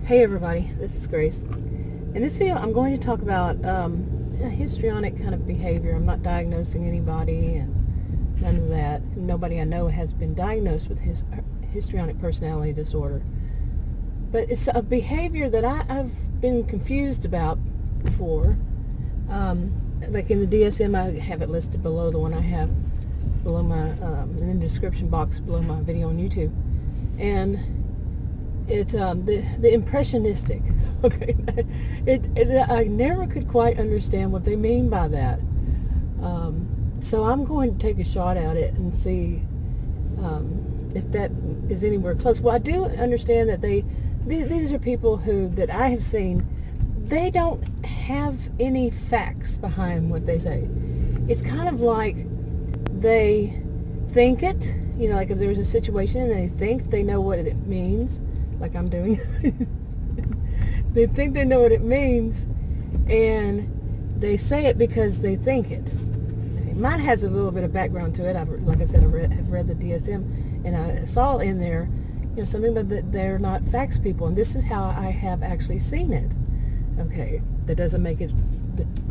Hey everybody, this is Grace. In this video I'm going to talk about a histrionic kind of behavior. I'm not diagnosing anybody and none of that. Nobody I know has been diagnosed with histrionic personality disorder. But it's a behavior that I've been confused about before. Like in the DSM, I have it listed below the one I have below my, in the description box below my video on YouTube. And it's the impressionistic. Okay, I never could quite understand what they mean by that. So I'm going to take a shot at it and see if that is anywhere close. Well, I do understand that these are people that I have seen. They don't have any facts behind what they say. It's kind of like they think it. You know, like if there's a situation and they think they know what it means. Like I'm doing. They think they know what it means, and they say it because they think it. Mine has a little bit of background to it. Like I said, have read the DSM, and I saw in there, something that they're not facts people, and this is how I have actually seen it. Okay, that doesn't make it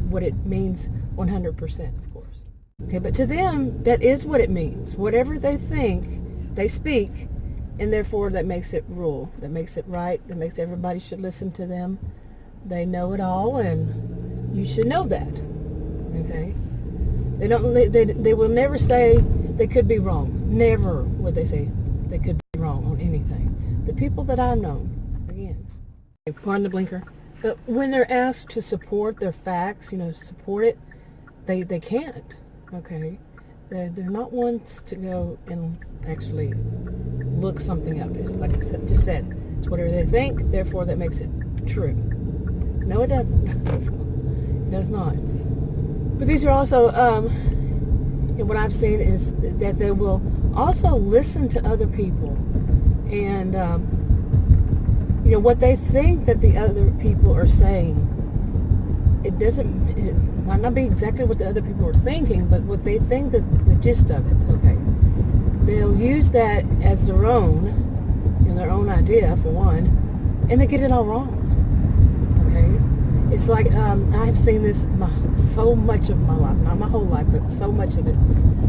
what it means 100%, of course. Okay, but to them, that is what it means. Whatever they think, they speak. And therefore, that makes it rule. That makes it right. That makes everybody should listen to them. They know it all, and you should know that. Okay. They don't. They will never say they could be wrong. Never would they say they could be wrong on anything. The people that I've known, again, pardon the blinker, but when they're asked to support their facts, support it, they can't. Okay. They're not ones to go and actually look something up. It's like I just said, it's whatever they think, therefore that makes it true. No, it doesn't. It does not. But these are also, what I've seen is that they will also listen to other people and, what they think that the other people are saying. It might not be exactly what the other people are thinking, but what they think, the gist of it, okay. They'll use that as their own, their own idea, for one, and they get it all wrong, okay. It's like, I have seen this so much of my life, not my whole life, but so much of it.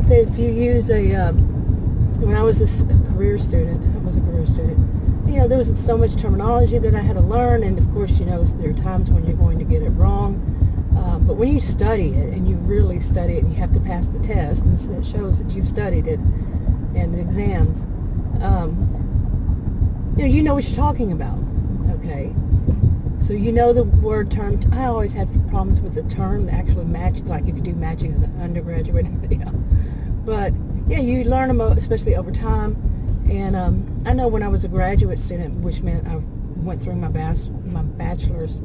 Say if you use when I was a career student, there was so much terminology that I had to learn, and of course, there are times when you're going to get it wrong. But when you study it, and you really study it, and you have to pass the test, and so it shows that you've studied it, and the exams, you know what you're talking about, okay? So the word term. I always had problems with the term, actually match, like if you do matching as an undergraduate, yeah. But, yeah, you learn them, especially over time, and I know when I was a graduate student, which meant I went through my bachelor's,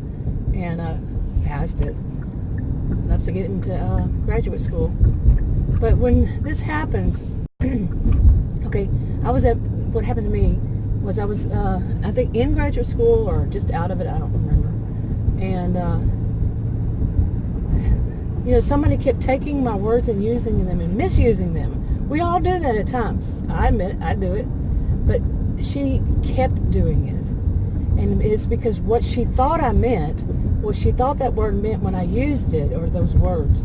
and passed it, enough to get into graduate school. But when this happens, okay, what happened to me was I was, I think in graduate school or just out of it, I don't remember. And, somebody kept taking my words and using them and misusing them. We all do that at times. I admit it, I do it. But she kept doing it. And it's because what she thought I meant, what she thought that word meant when I used it, or those words,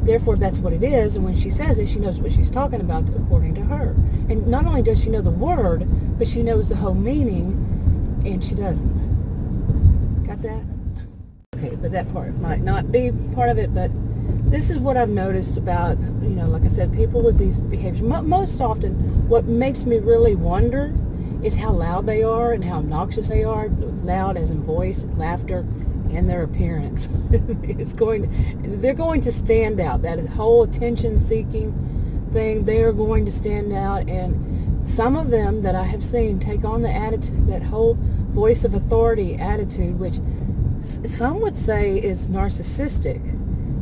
therefore that's what it is, and when she says it, she knows what she's talking about according to her. And not only does she know the word, but she knows the whole meaning, and she doesn't. Got that? Okay, but that part might not be part of it, but this is what I've noticed about, like I said, people with these behaviors. Most often, what makes me really wonder is how loud they are and how obnoxious they are. Loud as in voice, laughter, and their appearance. They're going to stand out. That whole attention-seeking thing, they are going to stand out. And some of them that I have seen take on the attitude, that whole voice of authority attitude, which some would say is narcissistic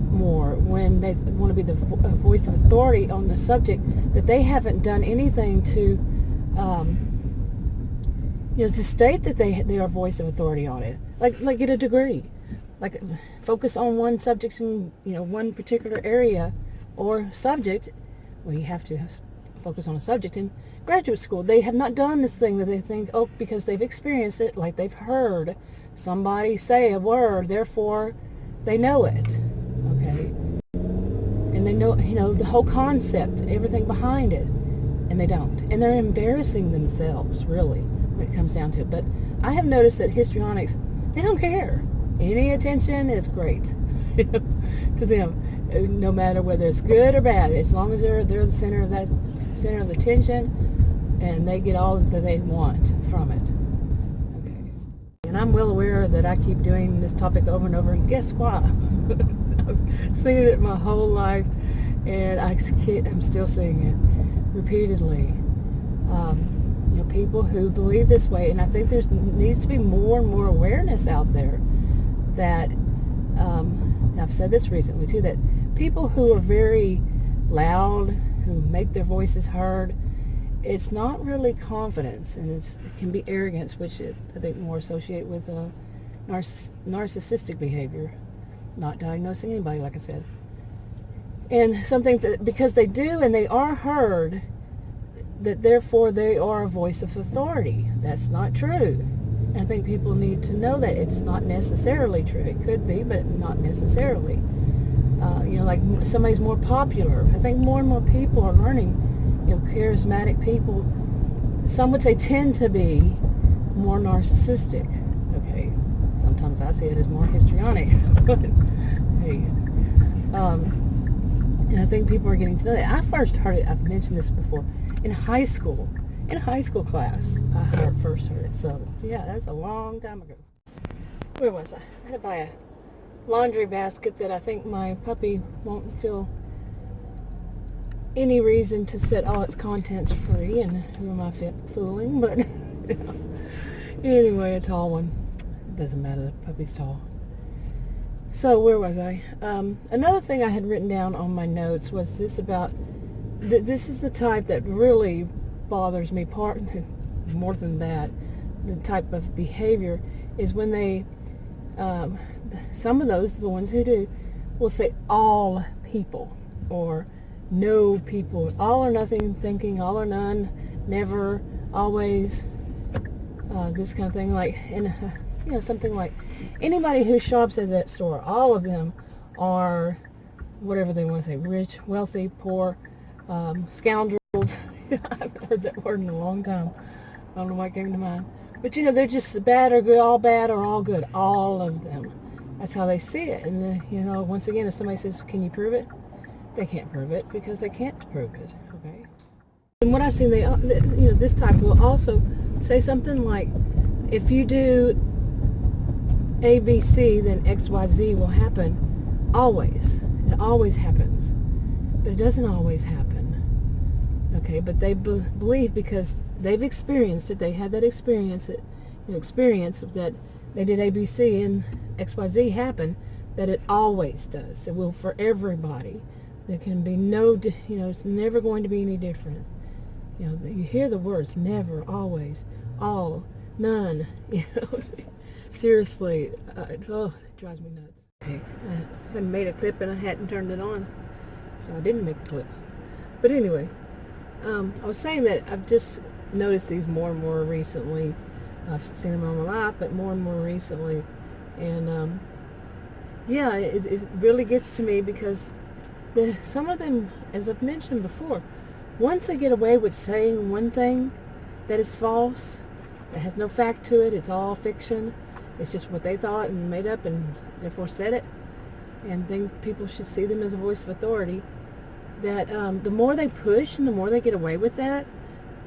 more, when they want to be the voice of authority on the subject that they haven't done anything to to state that they are voice of authority on it, like get a degree, like focus on one subject in one particular area or subject. Well, you have to focus on a subject. In graduate school, they have not done this thing that they think, oh, because they've experienced it, like they've heard somebody say a word, therefore they know it, okay? And they know, the whole concept, everything behind it, and they don't. And they're embarrassing themselves, really, when it comes down to it. But I have noticed that histrionics, they don't care. Any attention is great to them, no matter whether it's good or bad. As long as they're the center of the attention, and they get all that they want from it. Okay. And I'm well aware that I keep doing this topic over and over, and guess what? I've seen it my whole life, and I'm still seeing it repeatedly. People who believe this way, and I think there needs to be more and more awareness out there that, I've said this recently too, that people who are very loud, who make their voices heard, it's not really confidence, and it can be arrogance, which I think more associate with narcissistic behavior, not diagnosing anybody, like I said. And something that because they do and they are heard, that therefore they are a voice of authority. That's not true. And I think people need to know that it's not necessarily true. It could be, but not necessarily. Like somebody's more popular. I think more and more people are learning, charismatic people, some would say tend to be more narcissistic. Okay. Sometimes I see it as more histrionic. But hey. And I think people are getting to know that. I first heard it, I've mentioned this before, in high school class. I first heard it. So, yeah, that's a long time ago. Where was I? I had to buy a laundry basket that I think my puppy won't feel any reason to set all its contents free, and who am I fooling? But, anyway, a tall one. It doesn't matter, the puppy's tall. So, where was I? Another thing I had written down on my notes was this about, this is the type that really bothers me, more than that, the type of behavior is when they, some of those, the ones who do, will say all people, or no people, all or nothing thinking, all or none, never, always, this kind of thing, like, and something like, anybody who shops at that store, all of them are whatever they want to say, rich, wealthy, poor, scoundrels. I haven't heard that word in a long time. I don't know why it came to mind. But they're just bad or good, all bad or all good, all of them. That's how they see it. And then, once again, if somebody says, can you prove it? They can't prove it because they can't prove it, okay? And what I've seen, this type will also say something like, if you do A, B, C, then X, Y, Z will happen. Always. It always happens. But it doesn't always happen. Okay, but they believe because they've experienced it, they had that experience that they did A, B, C, and X, Y, Z happen, that it always does. It will for everybody. There can be no, it's never going to be any different. You hear the words never, always, all, none. Seriously, it drives me nuts. Okay, I hadn't made a clip and I hadn't turned it on, so I didn't make a clip. But anyway, I was saying that I've just noticed these more and more recently. I've seen them on my lap, but more and more recently. And, it really gets to me because some of them, as I've mentioned before, once they get away with saying one thing that is false, that has no fact to it, it's all fiction, it's just what they thought and made up and therefore said it, and think people should see them as a voice of authority, that the more they push and the more they get away with that,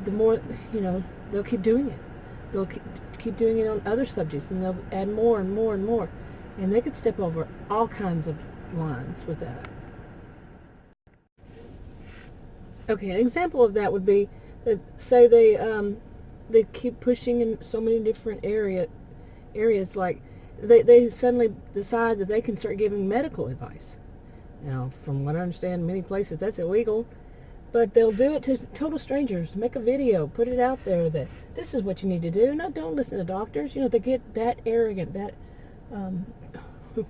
the more, they'll keep doing it. They'll keep doing it on other subjects, and they'll add more and more and more. And they could step over all kinds of lines with that. Okay, an example of that would be that, say they keep pushing in so many different areas, like they suddenly decide that they can start giving medical advice. Now, from what I understand, in many places that's illegal, but they'll do it to total strangers, make a video, put it out there that this is what you need to do. No, don't listen to doctors. They get that arrogant, that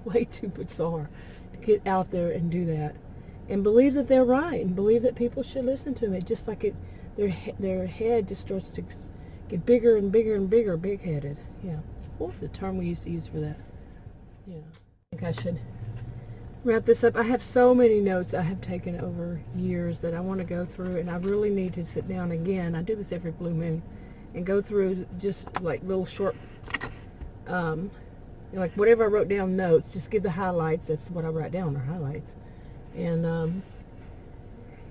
way too bizarre to get out there and do that. and believe that they're right, and believe that people should listen to them. It just like their head just starts to get bigger and bigger and bigger, big-headed. Yeah. What was the term we used to use for that? Yeah. I think I should wrap this up. I have so many notes I have taken over years that I want to go through, and I really need to sit down again. I do this every blue moon, and go through just like little short, like whatever I wrote down notes, just give the highlights. That's what I write down, are highlights. And,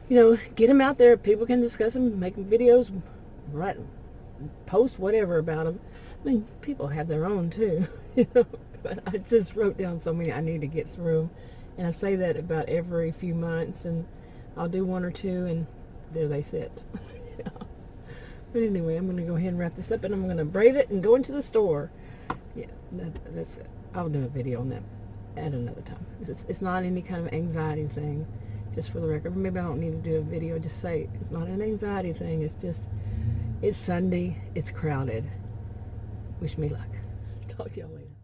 get them out there. People can discuss them, make videos, write, post whatever about them. I mean, people have their own too, but I just wrote down so many I need to get through. And I say that about every few months, and I'll do one or two, and there they sit. But anyway, I'm going to go ahead and wrap this up, and I'm going to braid it and go into the store. Yeah, that's it. I'll do a video on that at another time. It's not any kind of anxiety thing, just for the record. Maybe I don't need to do a video. Just say it's not an anxiety thing. It's just, it's Sunday. It's crowded. Wish me luck. Talk to y'all later.